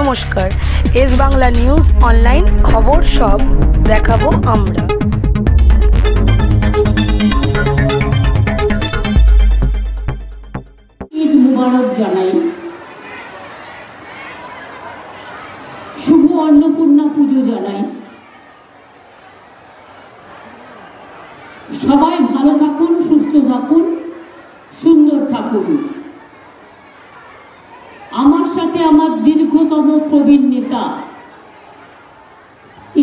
নমস্কার, S Bangla news online খবর সব দেখাবো আমরা। ঈদ মুবারক জানাই। শুভ অন্নপূর্ণা পুজো জানাই। সবাই ভালো থাকুন, সুস্থ থাকুন, সুন্দর থাকুন। আমার সাথে আমার দীর্ঘতম প্রবীণ নেতা,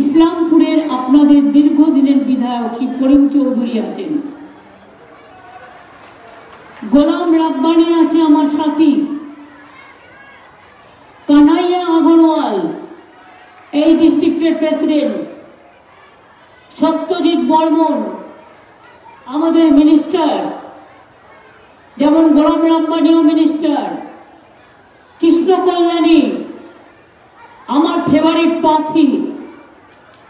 ইসলামপুরের আপনাদের দীর্ঘদিনের বিধায়ক শ্রী করিম চৌধুরী আছেন। গোলাম রাব্বানি আছে আমার সাথী, কানাইয়া আগরওয়াল এই ডিস্ট্রিক্টের প্রেসিডেন্ট, সত্যজিৎ বর্মন আমাদের মিনিস্টার, যেমন গোলাম রাব্বানিও মিনিস্টার, কৃষ্ণ কল্যাণী আমার ফেভারিট প্রার্থী,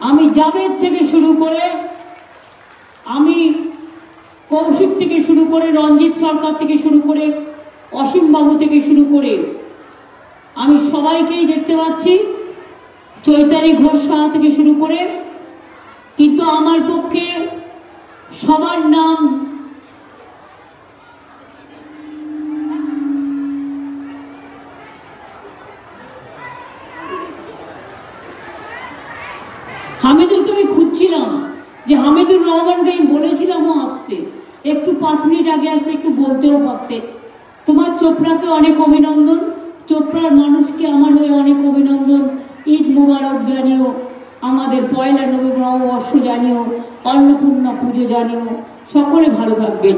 আমি জাভেদ থেকে শুরু করে, আমি কৌশিক থেকে শুরু করে, রঞ্জিত সরকার থেকে শুরু করে, অসীম বাবু থেকে শুরু করে আমি সবাইকেই দেখতে পাচ্ছি, চৈতালি ঘোষ সাহা থেকে শুরু করে। কিন্তু আমার পক্ষে সবার নাম হামিদুলকে আমি খুঁজছিলাম যে হামিদুর রহমানকে আমি বলেছিলামও আসতে, একটু 5 মিনিট আগে আসতে একটু বলতেও পারতে। তোমার চোপড়াকে অনেক অভিনন্দন, চোপড়ার মানুষকে আমার হয়ে অনেক অভিনন্দন, ঈদ মুবারক জানিও, আমাদের পয়লা নববর্ষ জানিও, অন্নপূর্ণা পুজো জানিও, সকলে ভালো থাকবেন।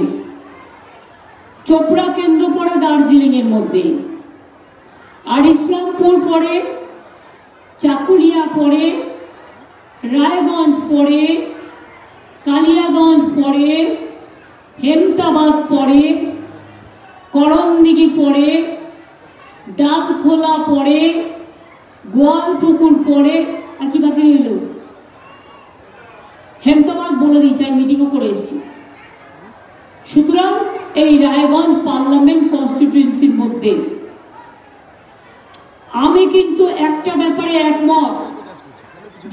চোপড়া কেন্দ্র পড়ে দার্জিলিংয়ের মধ্যে, আর ইসলামপুর পড়ে, চাকুলিয়া পড়ে, রায়গঞ্জ পড়ে, কালিয়াগঞ্জ পড়ে, হেমতাবাদ পড়ে, করণদিঘি পড়ে, ডাবখোলা পড়ে, গোয়ালপুকুর পড়ে, আর কি বাকি রইল? হেমতাবাদ বলে দিয়েছি, আমি মিটিংও করে এসেছি। সুতরাং এই রায়গঞ্জ পার্লামেন্ট কনস্টিটিউয়েন্সির মধ্যে আমি কিন্তু একটা ব্যাপারে একমত,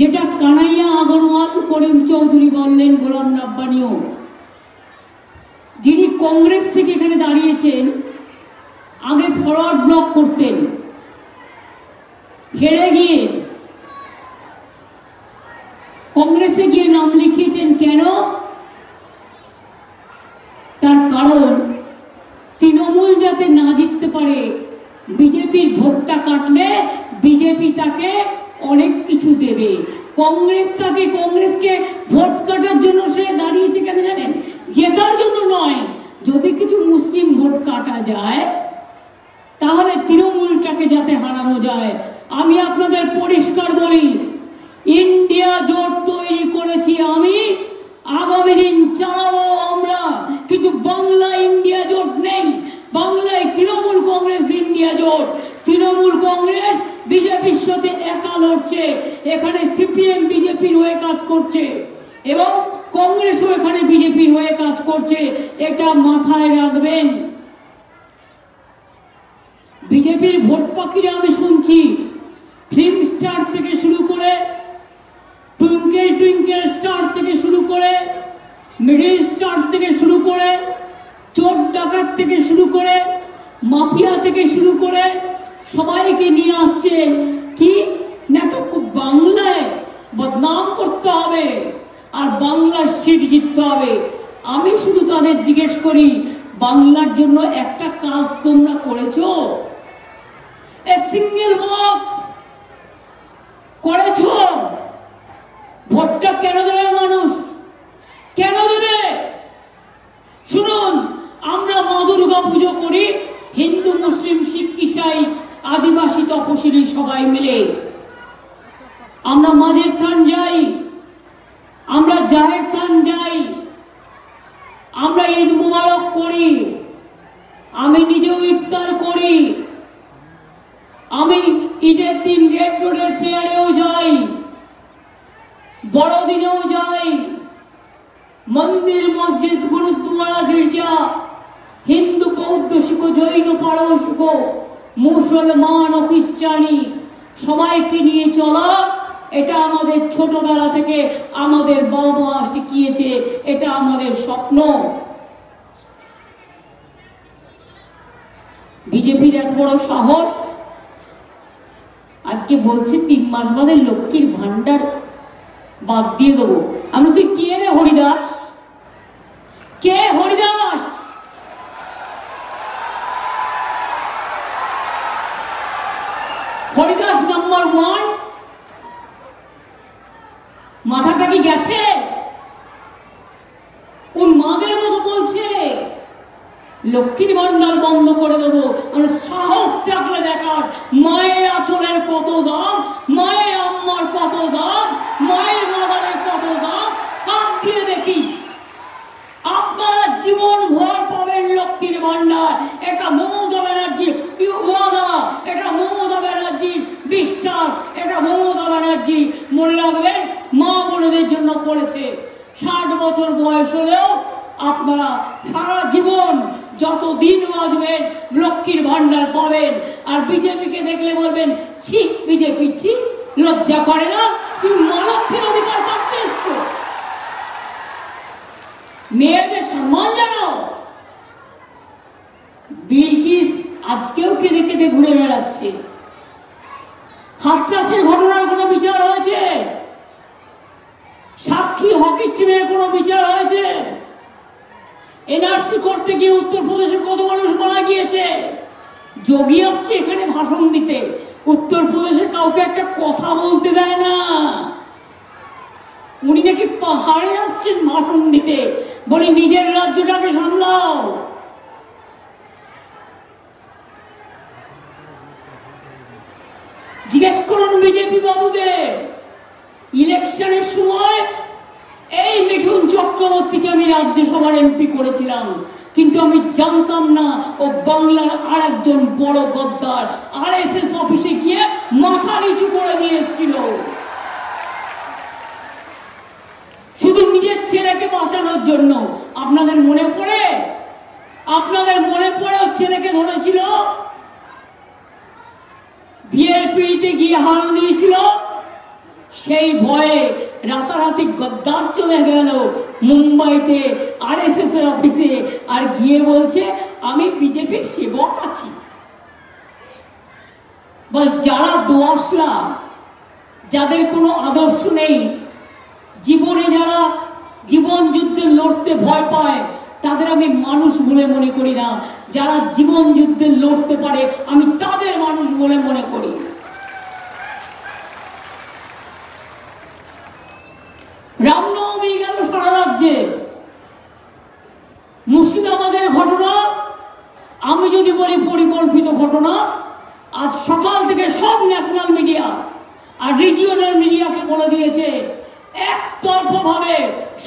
যেটা কানাইয়া আগরওয়াল, করিম চৌধুরী বললেন, গোলাম রাব্বানিও, যিনি কংগ্রেস থেকে এখানে দাঁড়িয়েছেন, আগে ফরওয়ার্ড ব্লক করতেন, হেরে গিয়ে কংগ্রেসে গিয়ে নাম লিখিয়েছেন। কেন? তার কারণ তৃণমূল যাতে না জিততে পারে, বিজেপির ভোটটা কাটলে বিজেপি তাকে অনেক কিছু দেবে। কংগ্রেসকে ভোট কাটার জন্য সে দাঁড়িয়েছে কেন জানেন? জেতার জন্য নয়। যদি কিছু মুসলিম ভোট কাটা যায় তাহলে তৃণমূলটাকে যাতে হারানো যায়। আমি আপনাদের পরিষ্কার বলি, ইন্ডিয়া জোট তৈরি করেছি আমি, আগামী দিন চালাবো আমরা, কিন্তু বাংলা ইন্ডিয়া জোট নেই। বাংলায় তৃণমূল কংগ্রেস ইন্ডিয়া জোট, তৃণমূল কংগ্রেস বিজেপির সাথে একা লড়ছে, এখানে সিপিএম বিজেপির হয়ে কাজ করছে এবং কংগ্রেসও এখানে বিজেপির হয়ে কাজ করছে, এটা মাথায় রাখবেন। বিজেপির ভোট পাখিরা আমি শুনছি, ফিল্ম স্টার থেকে শুরু করে, টুইঙ্কেল টুইঙ্কেল স্টার থেকে শুরু করে, মিডিল স্টার থেকে শুরু করে, চোর ডাকাত থেকে শুরু করে, মাফিয়া থেকে শুরু করে সবাইকে নিয়ে আসছে। কি না, তো বাংলায় বদনাম করতে হবে আর বাংলার সিট জিততে হবে। আমি শুধু তাদের জিজ্ঞেস করি, বাংলার জন্য একটা কাজ তোমরা করেছো? এ সিঙ্গেল ভোট করেছো? ভোটটা কেন দেবে মানুষ? কেন দেবে? শুনুন, আমরা মা দুর্গা পুজো করি, হিন্দু, মুসলিম, শিখ, ইসাই, আদিবাসী, তপশিলি সবাই মিলে। আমরা মাঝের থান যাই, আমরা জাহের থান যাই, আমরা ঈদ মুবারক করি, আমি নিজেও ইফতার করি, আমি ঈদের দিন রেড রোডের প্রেয়ারেও যাই, বড়দিনেও যাই, মন্দির, মসজিদ, গুরুদ্বারা, গির্জা, হিন্দু, বৌদ্ধ, শিখ, জৈন, পারসিক, মুসলমান ও খ্রিস্টানি সবাইকে নিয়ে চলা, এটা আমাদের ছোটবেলা থেকে আমাদের বাবা মা শিখিয়েছে, এটা আমাদের স্বপ্ন। বিজেপির এত বড় সাহস, আজকে বলছে 3 মাস বাদে লক্ষ্মীর ভান্ডার বাদ দিয়ে দেবো। আমি তুই কে রে হরিদাস? কে হরিদাস? হরিদাস নাম্বার 1, মাথাটা কি গেছে? ওর মাদের মতো বলছে লক্ষ্মীর ভান্ডার বন্ধ করে দেবো। মানে সাহস থাকলে দেখার মায়ের আঁচলের কত দাম, মায়ের আম্মার কত দাম, মায়ের মাদারের কত দাম, হাত দিয়ে দেখিস। আপনারা জীবন ভর পাবেন লক্ষ্মীর ভান্ডার। এটা মমতা ব্যানার্জির ওয়াদা, এটা মমতা ব্যানার্জির বিশ্বাস, এটা মমতা ব্যানার্জি মনে রাখবেন মা বোনদের জন্য করেছে। 60 বছর বয়স হলেও আপনারা সারা জীবন যতদিন বাঁচবেন লক্ষ্মীর ভান্ডার পাবেন। আর বিজেপিকে দেখলে বলবেন ছি বিজেপি, ছি, লজ্জা করে না? তুমি মা লক্ষ্মীর অধিকার করতে এসছো, মেয়েদের সম্মান জানো। বিলকিস আজকেও কেঁদে কেঁদে ঘুরে বেড়াচ্ছে। হাতরাসের ঘটনার কোনো বিচার হয়েছে? সাক্ষী হকি টিমের কোনো বিচার হয়েছে? এনআরসি করতে গিয়ে উত্তরপ্রদেশের কত মানুষ মারা গিয়েছে। যোগী আসছে এখানে ভাষণ দিতে, উত্তরপ্রদেশের কাউকে একটা কথা বলতে দেয় না। উনি নাকি পাহাড়ে আসছেন ভাষণ দিতে, বলে নিজের রাজ্যটাকে সামলাও। জিজ্ঞেস করুন বিজেপি বাবুদের, ইলেকশনের সময় এই মিঠুন চক্রবর্তীকে আমি রাজ্যসভার এমপি করেছিলাম, কিন্তু আমি জানতাম না ও বাংলার আর একজন বড় গদ্দার। আরএসএস অফিসে গিয়ে মাথা নিচু করে নিয়ে এসেছিল শুধু নিজের ছেলেকে বাঁচানোর জন্য। আপনাদের মনে পড়ে? আপনাদের মনে পড়ে ওর ছেলেকে ধরেছিল, বিয়ের পিড়িতে গিয়ে হানা দিয়েছিল। সেই ভয়ে রাতারাতি গদ্দার চলে গেল মুম্বাইতে আরএসএস এর অফিসে, আর গিয়ে বলছে আমি বিজেপির সেবক আছি। বল যারা দোয়াশলা, যাদের কোনো আদর্শ নেই, জীবনে যারা জীবন যুদ্ধে লড়তে ভয় পায়, তাদের আমি মানুষ বলে মনে করি না। যারা জীবন যুদ্ধে লড়তে পারে আমি তাদের মানুষ বলে মনে করি। রামনবমী গেল সারা রাজ্যে। মুর্শিদাবাদের ঘটনা আমি যদি বলি পরিকল্পিত ঘটনা, আজ সকাল থেকে সব ন্যাশনাল মিডিয়া আর রিজিওনাল মিডিয়াকে বলে দিয়েছে একতরফা ভাবে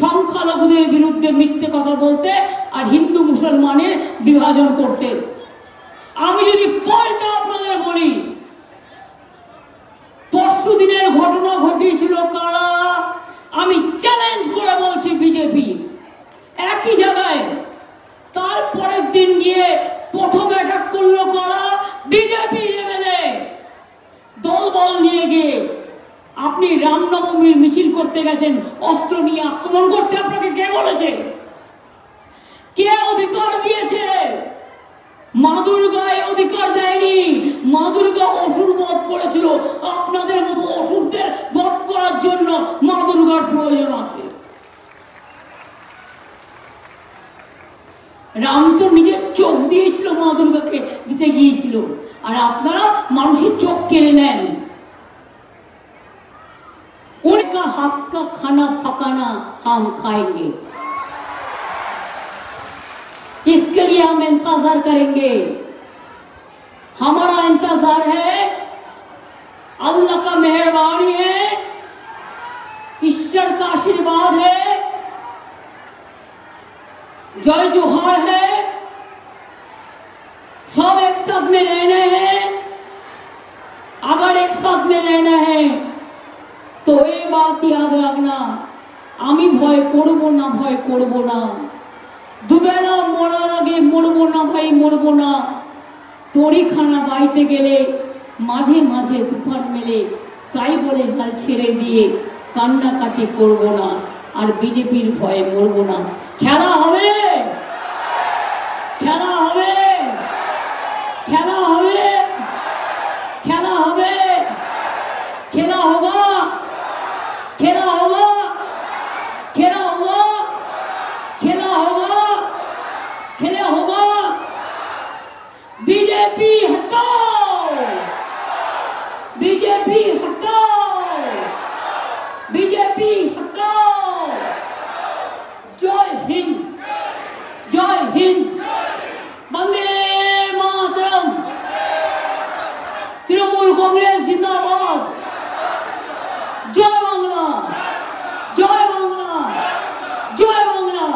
সংখ্যালঘুদের বিরুদ্ধে মিথ্যে কথা বলতে আর হিন্দু মুসলমানের বিভাজন করতে। আমি যদি পাল্টা আপনাদের বলি, পরশু দিনের ঘটনা ঘটিয়েছিল কারা? আমি চ্যালেঞ্জ করে বলছি বিজেপি। একই জায়গায় তারপরের দিন গিয়ে প্রথম অ্যাটাক করলো কারা? বিজেপি এমএলএ দলবল নিয়ে গিয়ে। আপনি রামনবমীর মিছিল করতে গেছেন, অস্ত্র নিয়ে আক্রমণ করতে আপনাকে কে বলেছে? কে অধিকার দিয়েছে? মা দুর্গা এই অধিকার দেয়নি। মা দুর্গা অসুর বধ করেছিল। আপনাদের মতো অসুরদের বধ করার জন্য মা দুর্গার প্রয়োজন আছে। রাম তো নিজের চোখ দিয়েছিল, মা দুর্গাকে দিতে গিয়েছিল, আর আপনারা মানুষের চোখ কেড়ে নেন। उनका हक का खाना पकाना हम खाएंगे, इसके लिए हम इंतजार करेंगे। हमारा इंतजार है, अल्लाह का मेहरबानी है, ईश्वर का आशीर्वाद है, जय जोहार है। सब एक साथ में रहना है। अगर एक साथ में रहना है तो ये बात याद रखना, আমি ভয় করব না, ভয় করব না। দুবেলা মরার আগে মরবো না ভাই, মরবো না। তরি খানা বাইতে গেলে মাঝে মাঝে তুফান মেলে, তাই বলে হাল ছেড়ে দিয়ে কান্নাকাটি করব না, আর বিজেপির ভয়ে মরব না। খেলা হবে, খেলা হবে, খেলা হবে, খেলা হবে, খেলা হোগা, খেলা হোগা, খেলা হোগা, খেলা হোগা, খেলা হোগা। बीजेपी हटाओ, बीजेपी हटाओ, बीजेपी हटाओ। जय हिंद, जय हिंद, वंदे मातरम। तृणमूल कांग्रेस जिंदाबाद। जय बांग्ला, जय बांग्ला, जय बांग्ला।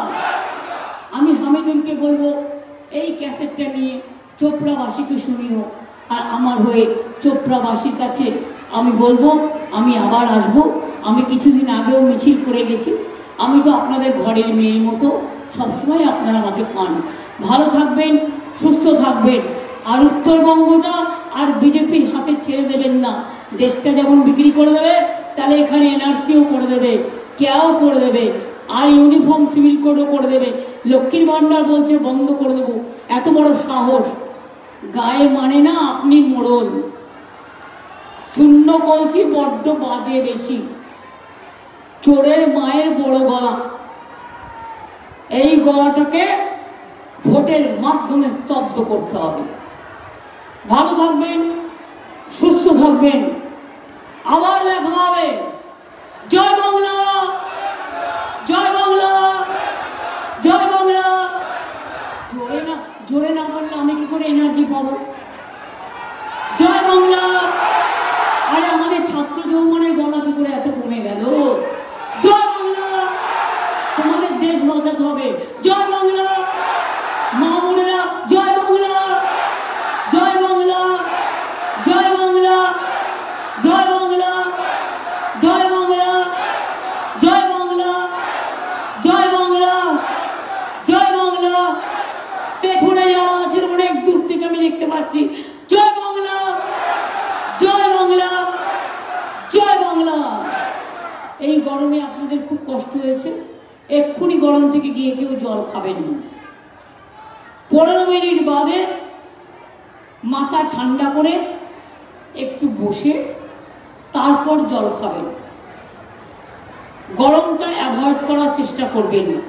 আমি হামিদুলকে বলবো এই ক্যাসেটটা নিয়ে চোপড়াবাসীকে শুনিও, আর আমার হয়ে চোপড়াবাসীর কাছে আমি বলবো আমি আবার আসব। আমি কিছুদিন আগেও মিছিল করে গেছি। আমি তো আপনাদের ঘরের মেয়ের মতো, সবসময় আপনারা আমাকে পান। ভালো থাকবেন, সুস্থ থাকবেন, আর উত্তরবঙ্গটা আর বিজেপির হাতে ছেড়ে দেবেন না। দেশটা যেমন বিক্রি করে দেবে, তাহলে এখানে এনআরসিও করে দেবে, কেয়াও করে দেবে, আর ইউনিফর্ম সিভিল কোডও করে দেবে। লক্ষ্মীর ভান্ডার বলছে বন্ধ করে দেবো। এত বড় সাহস! গায়ে মানে না আপনি মোড়ল। শূন্য কলছি বড্ড বাজে বেশি। চোরের মায়ের বড় গলা। এই গলাটাকে ভোটের মাধ্যমে স্তব্ধ করতে হবে। ভালো থাকবেন, সুস্থ থাকবেন, আবার দেখা হবে। জয় বাংলা, জয় বাংলা, জয় বাংলা। জোরে না বললে আমি কি করে এনার্জি পাবো? জয় বাংলা। আরে আমাদের ছাত্র যৌবনের গলা কি করে এত কমে গেল? জয় বাংলা। তোমাদের দেশ বাঁচাতে হবে। জয় বাংলা। মা বোনেরা জয় বাংলা, জয় বাংলা, জয় বাংলা, জয় বাংলা, জয় বাংলা, জয় বাংলা, জয় বাংলা, জয় বাংলা। পেছনে যারা আছেন অনেক দূর থেকে আমি দেখতে পাচ্ছি। জয় বাংলা, জয় বাংলা, জয় বাংলা। এই গরমে আপনাদের খুব কষ্ট হয়েছে। এক্ষুনি গরম থেকে গিয়ে কেউ জল খাবেন না। 15 মিনিট বাদে মাথা ঠান্ডা করে একটু বসে তারপর জল খাবেন। গরমটা অ্যাভয়েড করার চেষ্টা করবেন না।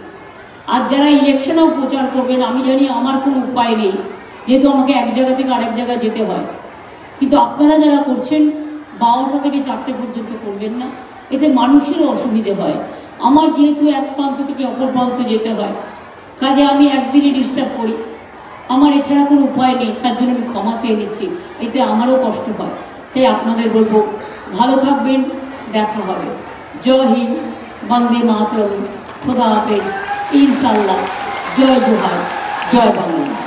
আর যারা ইলেকশনেও প্রচার করবেন, আমি জানি আমার কোনো উপায় নেই, যেহেতু আমাকে এক জায়গা থেকে আরেক জায়গায় যেতে হয়। কিন্তু আপনারা যারা করছেন 12টা থেকে 4টে পর্যন্ত করবেন না, এতে মানুষেরও অসুবিধে হয়। আমার যেহেতু এক প্রান্ত থেকে অপর প্রান্ত যেতে হয়, কাজে আমি একদিনই ডিস্টার্ব করি। আমার এছাড়া কোনো উপায় নেই, তার জন্য আমি ক্ষমা চেয়ে নিচ্ছি। এতে আমারও কষ্ট হয়। তাই আপনাদের বলবো ভালো থাকবেন, দেখা হবে। জয় হিন্দ, বন্দে মাতরম, খোদা হাফেজ, ইনশাআল্লাহ। জয় জোহার, জয় বাংলা।